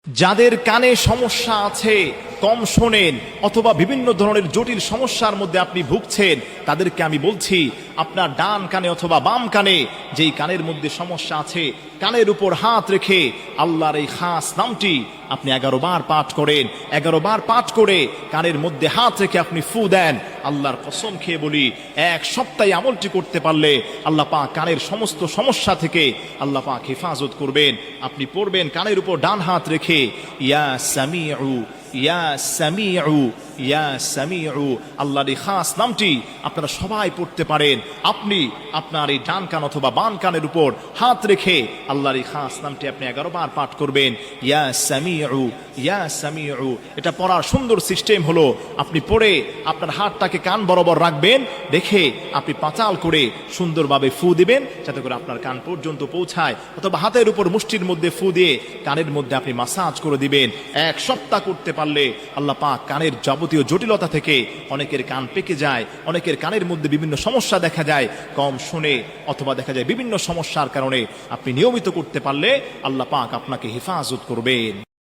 যাদের কানে সমস্যা আছে, কম শোনেন অথবা বিভিন্ন ধরনের জটিল সমস্যার মধ্যে আপনি ভুগছেন, তাদেরকে আমি বলছি আপনার ডান কানে অথবা বাম কানে যেই কানের মধ্যে সমস্যা আছে, কানের উপর হাত রেখে আল্লাহর এই খাস নামটি আপনি 11 বার পাঠ করেন। 11 বার পাঠ করে কানের মধ্যে হাত রেখে আপনি ফু দেন। আল্লাহর কসম খেয়ে বলি, এক সপ্তাহে আমলটি করতে পারলে আল্লাহ পাক কানের সমস্ত সমস্যা থেকে আল্লাহ পাক হেফাজত করবেন। আপনি পড়বেন কানের উপর ডান হাত রেখে, ইয়া সামিউ ইয়া সামিউ ইয়া সামিউ। আল্লাহর এই খাস নামটি আপনারা সবাই পড়তে পারেন। আপনি আপনার এই ডান কান অথবা বাম কানের উপর হাত রেখে আল্লাহর এই খাস নামটি আপনি 11 বার পাঠ করবেন, ইয়া সামিউ ইয়া সামিউ। এটা পড়ার সুন্দর সিস্টেম হলো, আপনি পড়ে আপনার হাতটাকে কান বরাবর রাখবেন, রেখে আপনি পাতাল করে সুন্দরভাবে ফু দিবেন যাতে করে আপনার কান পর্যন্ত পৌঁছায়, অথবা হাতের উপর মুষ্টির মধ্যে ফু দিয়ে কানের মধ্যে আপনি মাসাজ করে দিবেন। এক সপ্তাহ করতে পারলে আল্লাহ পাক কানের যাবতীয় জটিলতা থেকে, অনেকের কান পেকে যায়, অনেকের কানের মধ্যে বিভিন্ন সমস্যা দেখা যায়, কম শুনে অথবা দেখা যায় বিভিন্ন সমস্যার কারণে, আপনি নিয়মিত করতে পারলে আল্লাহ পাক আপনাকে হেফাজত করবেন।